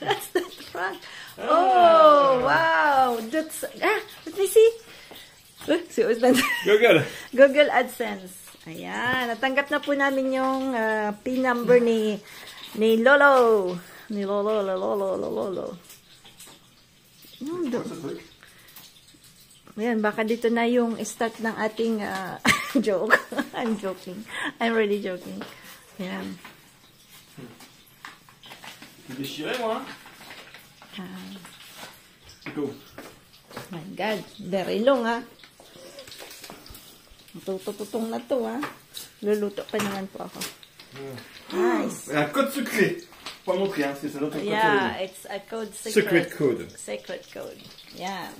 That's the front. Oh, wow. That's, let me see. Si Usman. Google AdSense. Ayan. Natanggap na po namin yung PIN number ni Lolo. Ni Lolo. Ayan, baka dito na yung start ng ating joke. I'm joking. I'm really joking. Ayan. My God. Very long, ha? Tututong na to, ha? Luluto pa naman po ako. Nice. Un code secret. Pas montrer, hein, c'est notre code. Yeah, it's a code secret. Secret code. Secret code. Yan.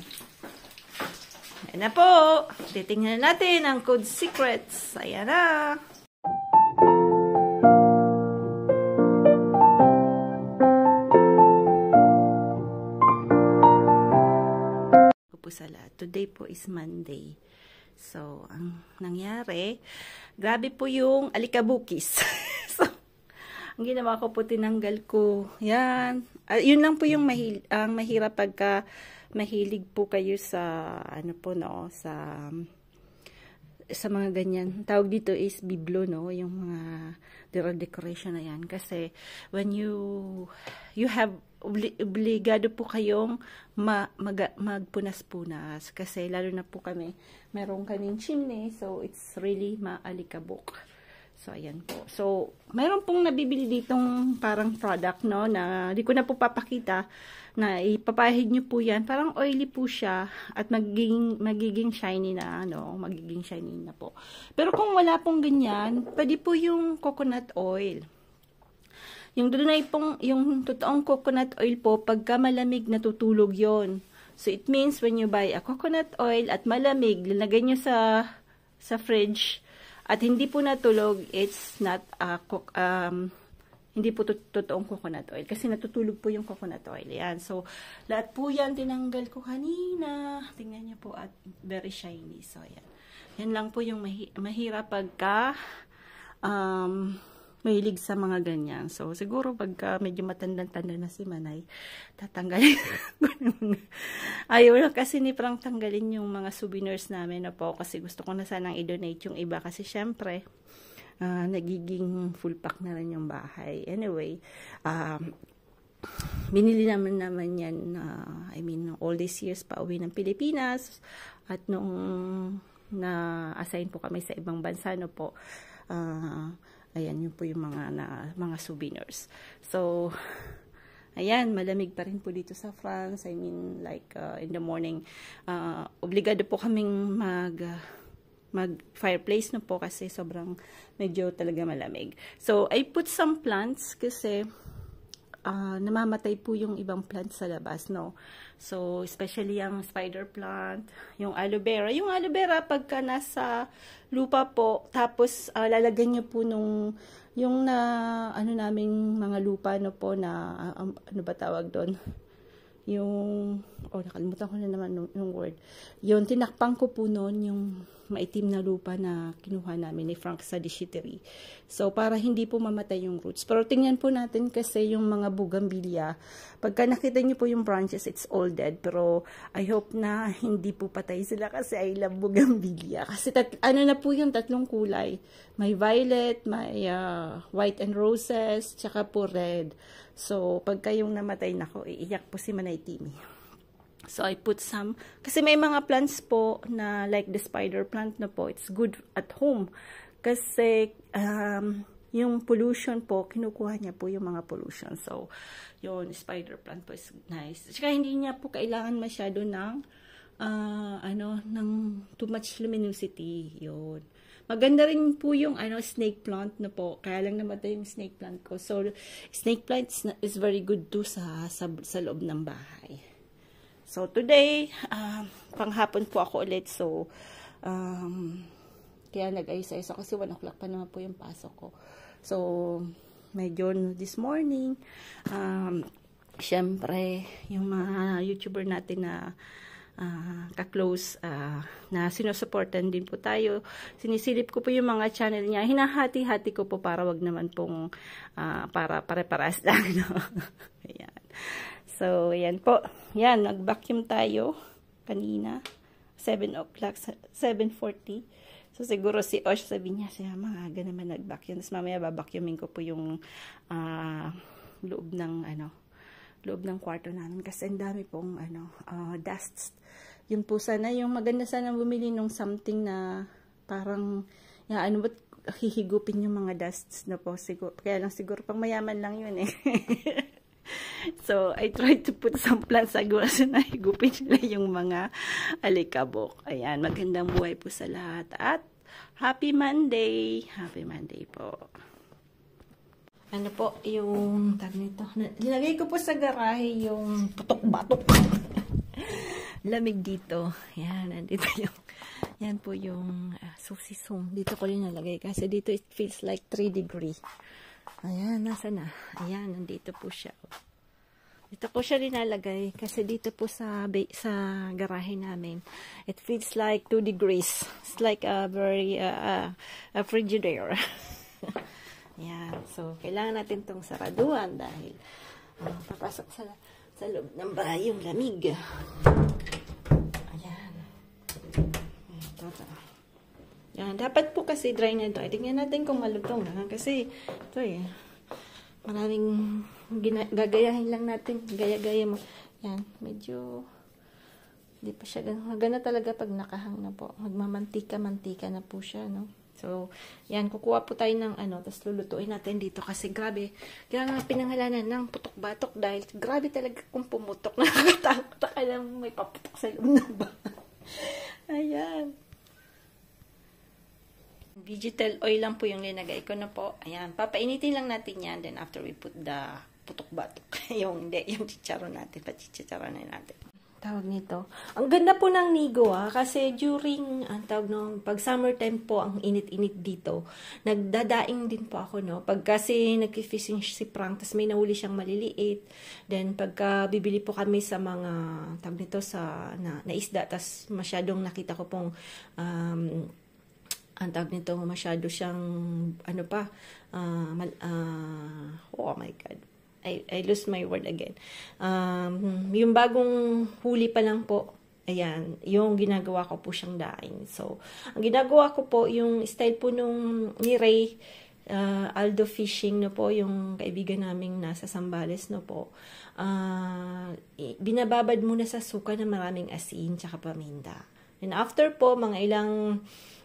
Ayan na po. Titingnan natin ang code secrets. Ayan na. Today po is Monday. So, ang nangyari, grabe po yung alikabukis. So, ang ginawa ko po, tinanggal ko. Yan. Yun lang po yung mahirap pagka mahilig po kayo sa, ano po, no, sa mga ganyan. Tawag dito is biblo, no, yung mga decoration na yan. Kasi, when you have obligado po kayong magpunas-punas kasi lalo na po kami meron kaming chimney, so it's really maalikabok. So ayan po. So meron pong nabibili ditong parang product, no, na di ko na po papakita, na ipapahid nyo po yan, parang oily po siya at magiging shiny na, ano, magiging shiny na po. Pero kung wala pong ganyan, pwede po yung coconut oil. Yung dunay pong, yung totoong coconut oil po, pagka malamig natutulog yon. So, it means when you buy a coconut oil at malamig, lalagay nyo sa fridge, at hindi po natulog, it's not hindi po totoong coconut oil. Kasi natutulog po yung coconut oil. Yan. So, lahat po yan tinanggal ko kanina. Tingnan nyo po at very shiny. So, yan. Yan lang po yung mahirap pagka mahilig sa mga ganyan. So, siguro pagka medyo matandang-tanda na si Manay, tatanggalin. Ayaw na kasi ni Frank tanggalin yung mga souvenirs namin na po kasi gusto ko na sanang i-donate yung iba kasi syempre, nagiging full pack na rin yung bahay. Anyway, binili naman yan, I mean, all these years pa uwi ng Pilipinas at nung na-assign po kami sa ibang bansa, no po, ayan, yun po yung mga souvenirs. So, ayan, malamig pa rin po dito sa France. I mean, like, in the morning, obligado po kaming mag-fireplace na po kasi sobrang medyo talaga malamig. So, I put some plants kasi namamatay po yung ibang plants sa labas, no? So, especially yung spider plant, yung aloe vera. Yung aloe vera, pagka nasa lupa po, tapos lalagyan nyo po yung ano naming mga lupa, no po, na, ano ba tawag doon? Yung, nakalimutan ko na naman yung word. Yung tinakpang ko po noon, yung maitim na lupa na kinuha namin ni Frank sa Dishitery. So, para hindi po mamatay yung roots. Pero tingnan po natin kasi yung mga bougainvillea. Pagka nakita nyo po yung branches, it's all dead. Pero I hope na hindi po patay sila kasi I love bougainvillea. Kasi ano na po yung tatlong kulay. May violet, may white and roses, tsaka po red. So, pagka yung namatay na ko, iiyak po si Manay Timmy. So, I put some, kasi may mga plants po na like the spider plant na po, it's good at home. Kasi, yung pollution po, kinukuha niya po yung mga pollution. So, yung spider plant po is nice. Saka hindi niya po kailangan masyado ng, ng too much luminosity. Yun. Maganda rin po yung snake plant na po. Kaya lang namatay yung snake plant ko. So, snake plant is very good too sa loob ng bahay. So, today, panghapon po ako ulit. So, kaya nag-ayos-ayos ako kasi 1 o'clock pa naman po yung pasok ko. So, medyo this morning, syempre, yung mga YouTuber natin na ka-close, na sinusuportan din po tayo. Sinisilip ko po yung mga channel niya. Hinahati-hati ko po para wag naman pong para pare-paras lang. No? Ayan. So, yan po. Yan, nag-vacuum tayo kanina. 7 o'clock, 7:40. So, siguro si Osh sabi niya, siya maaga naman nag-vacuum. Tapos mamaya babacuumin ko po yung loob ng kwarto namin. Kasi ang dami pong dusts. Yun po sana, yung maganda sana bumili nung something na parang, ba't hihigupin yung mga dusts na po. Siguro, kaya lang siguro pang mayaman lang yun eh. So, I tried to put some plants agora na higupin nila yung mga alikabok. Ayan, magandang buhay po sa lahat. At Happy Monday! Happy Monday po. Ano po, yung tag nito. Nilagay ko po sa garahe yung putok-batok. Lamig dito. Ayan, nandito yung, yan po yung susisong. Dito ko rin nalagay kasi dito it feels like 3 degrees. Ayan, nasa na? Ayan, nandito po siya. Dito ko siya linalagay kasi dito po sa garahe namin, it feels like 2 degrees. It's like a very a frigidaire. Ayan, so kailangan natin itong saraduan dahil papasok sa loob ng bahay yung lamig. Ayan. Ito. Yan, dapat po kasi dry na ito. Tingnan natin kung malutong na. Kasi, ito maraming gagayahin lang natin. Gaya-gaya mo. Yan, medyo, hindi pa siya gana talaga pag nakahang na po. Magmamantika-mantika na po siya, no? So, yan, kukuha po tayo ng tapos lulutuin natin dito. Kasi grabe, kaya nga pinangalanan ng putok-batok dahil grabe talaga kung pumutok. Nakakatakot ka lang may paputok sa loob ng bahay. Ayan. Vegetal oil lang po yung linagay ko na po. Ayan. Papainitin lang natin yan. Then after we put the putok-batok. yung chicharon natin. Pachicharon na natin. Tawag nito. Ang ganda po ng Nigo kasi during, pag summertime po, ang init-init dito. Nagdadaing din po ako, no? Pag kasi nag-fishing si Frank, tas may nahuli siyang maliliit. Then pagka bibili po kami sa mga, tawag nito, na isda, tas masyadong nakita ko pong, ang tawag nito, masyado siyang, oh my God, I lose my word again. Yung bagong huli pa lang po, ayan, yung ginagawa ko po siyang daing. So, ang ginagawa ko po, yung style po ni Ray, Aldo Fishing, no po, yung kaibigan naming nasa Sambales, no po, binababad muna sa suka na maraming asin, tsaka paminta. And after po, mga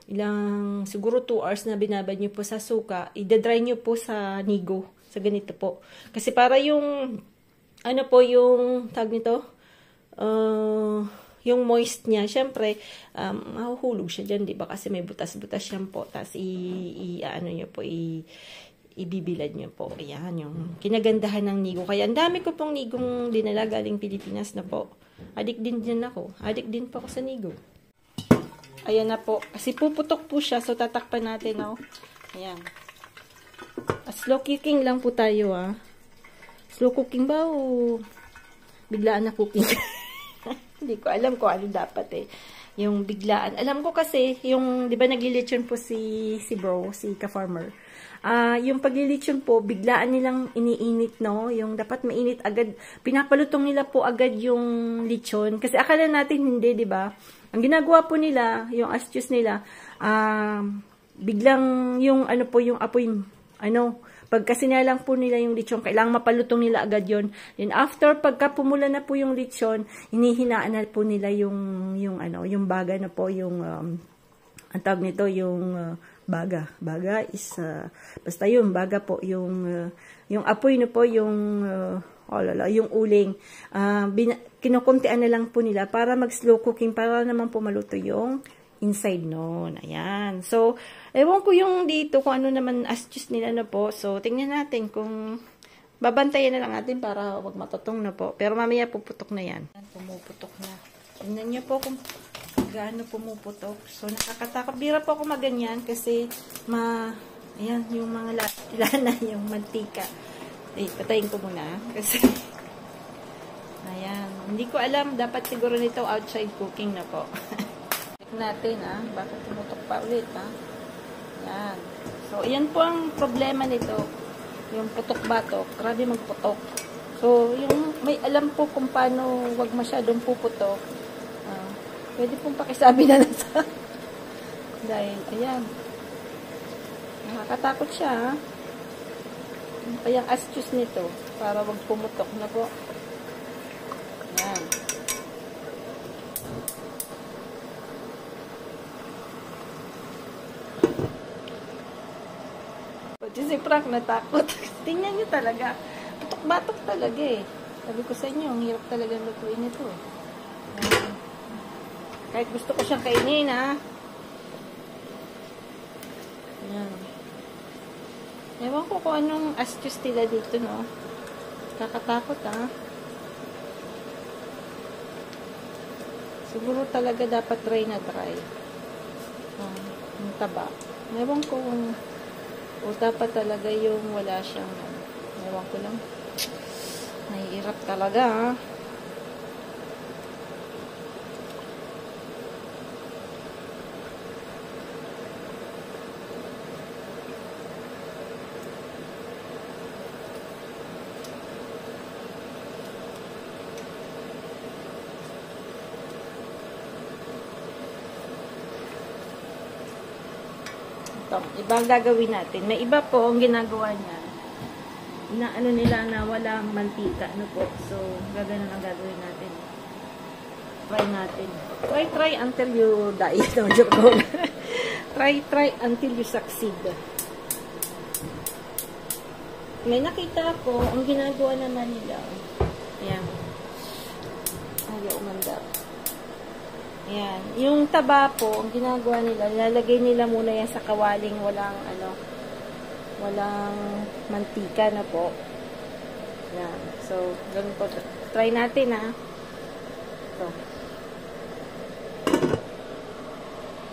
ilang siguro 2 hours na binabad nyo po sa suka, i-dry nyo po sa Nigo, sa ganito po. Kasi para yung, yung tag nito, yung moist niya, syempre, mahuhulog siya dyan, diba? Kasi may butas-butas yan po, tapos ibibilad nyo po. Ayan, yung kinagandahan ng Nigo. Kaya ang dami ko pong Nigong dinala galing Pilipinas na po. Adik din ako. Adik din po ako sa Nigo. Ayan na po. Kasi puputok po siya. So, tatakpan natin, no? Ayan. Slow cooking lang po tayo, Slow cooking ba o biglaan na cooking? Hindi ko alam kung ano dapat, yung biglaan. Alam ko kasi, yung, di ba naglilitsyon po si bro, si ka-farmer. Yung paglilitsyon po, biglaan nilang iniinit, no? Yung dapat mainit agad. Pinapalutong nila po agad yung litsyon. Kasi akala natin hindi, di ba? Ang ginagawa po nila, yung astuce nila, biglang yung yung apoy, pagka sinalang po nila yung lechon, kailangang mapalutong nila agad yon. Then after, pagka pumula na po yung lechon, hinihinaan na po nila yung baga na po, yung, ang tawag nito, yung baga. Baga is, basta yun, baga po, yung apoy na po, yung uling, kinukuntian na lang po nila para mag-slow cooking, para naman po maluto yung inside noon. Ayan. So, ewan ko yung dito, kung ano naman astuce nila na po. So, tingnan natin kung babantayan na lang natin para wag matutong na po. Pero mamaya puputok na yan. Pumuputok na. Tingnan nyo po kung gaano pumuputok. So, nakakatakot. Bira po ako maganyan kasi ayan, yung mga lana, yung mantika. Patayin ko muna. Kasi, ayan. Hindi ko alam. Dapat siguro nito outside cooking na po. Natin, bakit tumutok pa ulit, Yan. So, ayan po ang problema nito. Yung putok-batok. Grabe magputok. So, yung may alam po kung paano wag masyadong puputok, pwede pong pakisabi na lang sa dahil, ayan, nakakatakot siya, ha? Ano kayang astuce nito para wag pumutok na po. Ayan. Pati si Frank natakot. Tingnan nyo talaga. Batok-batok talaga eh. Sabi ko sa inyo, ang hirap talaga lutuin ito. Kahit gusto ko siyang kainin, ha. Ayan. Ewan ko kung anong astuce nila dito, no. Kakatakot, ha. Siguro talaga dapat dry na dry. Yung taba. Ewan ko kung o dapat talaga yung wala siyang ewan ko lang. Nahihirap talaga, ha. Ito, ibang gagawin natin. May iba po ang ginagawa niya. Inaano nila na walang mantika. Ano po? So, gagawin ang gagawin natin. Try natin. Try until you die. No, joke ko. Try until you succeed. May nakita ko, ang ginagawa naman nila. Ayan. Ayaw umandar. Ayan. Yung taba po, ang ginagawa nila, nilalagay nila muna yan sa kawaling walang, walang mantika na po. Ayan. So, ganun po. Try natin, ha. Ito.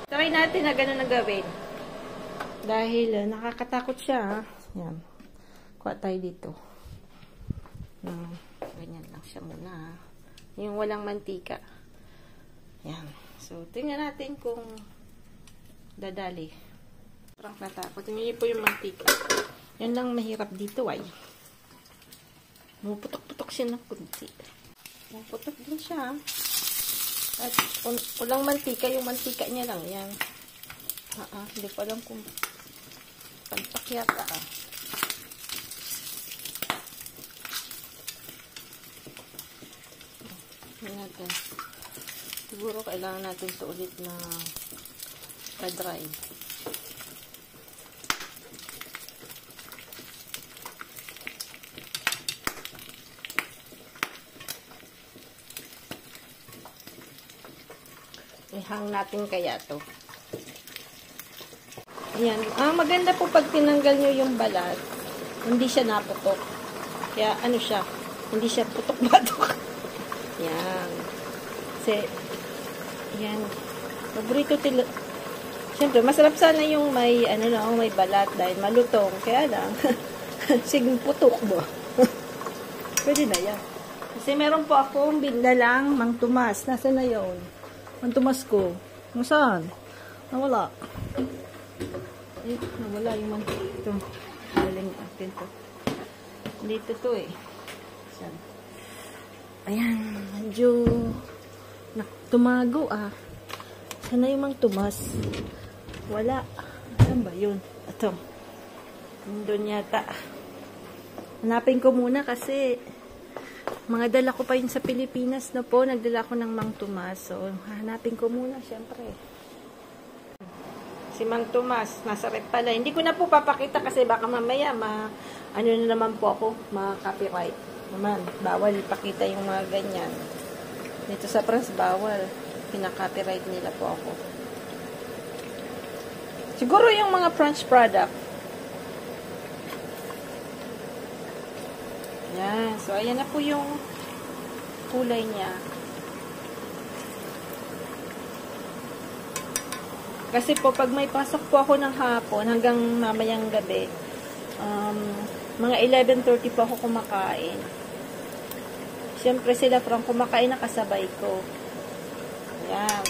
Try natin na ganun na gawin. Dahil, nakakatakot siya, ha. Ayan. Kuha tayo dito. Ganyan lang siya muna, ha. Yung walang mantika. Yan. So, tingnan natin kung dadali. Parang natakot. Tingnan niyo po yung mantika. Yan lang mahirap dito, ay. Puputok-putok siya ng kunti. Puputok din siya. At walang mantika, yung mantika niya lang. Yan. Hindi ko alam kung pantak yata, Yan natin. Siguro kailangan natin ito ulit na pa-dry. Ihang natin kaya to. Ayan. Maganda po pag tinanggal nyo yung balat, hindi siya naputok. Kaya ano siya, hindi siya putok-batok. Yan. Kasi yan. Paborito tila. Siyempre, masarap sana yung may, may balat dahil malutong. Kaya lang, sige, putok ba? Pwede na yan. Kasi meron po akong biglalang Mang Tomas. Nasaan na yun? Mang Tomas ko. Nasaan? Nawala. Nawala yung Mang Tomas. Ito. Galing natin to. Dito to eh. Saan? Ayan. Medyo tumago Sana yung Mang Tomas. Wala. Saan ba yun? Ito. Nandun yata. Hanapin ko muna kasi mga dala ko pa yun sa Pilipinas na po. Nagdala ko ng Mang Tomas. So, hanapin ko muna syempre. Si Mang Tomas. Nasa rep pala. Hindi ko na po papakita kasi baka mamaya ano na naman po ako, copyright. Naman, bawal ipakita yung mga ganyan. Dito sa France, bawal. Pinaka-copyright nila po ako. Siguro yung mga French product. Yan. So, ayan na po yung kulay niya. Kasi po, pag may pasok po ako ng hapon, hanggang mamayang gabi, mga 11:30 po ako kumakain. Siyempre sila parang kumakain na kasabay ko. Ayan.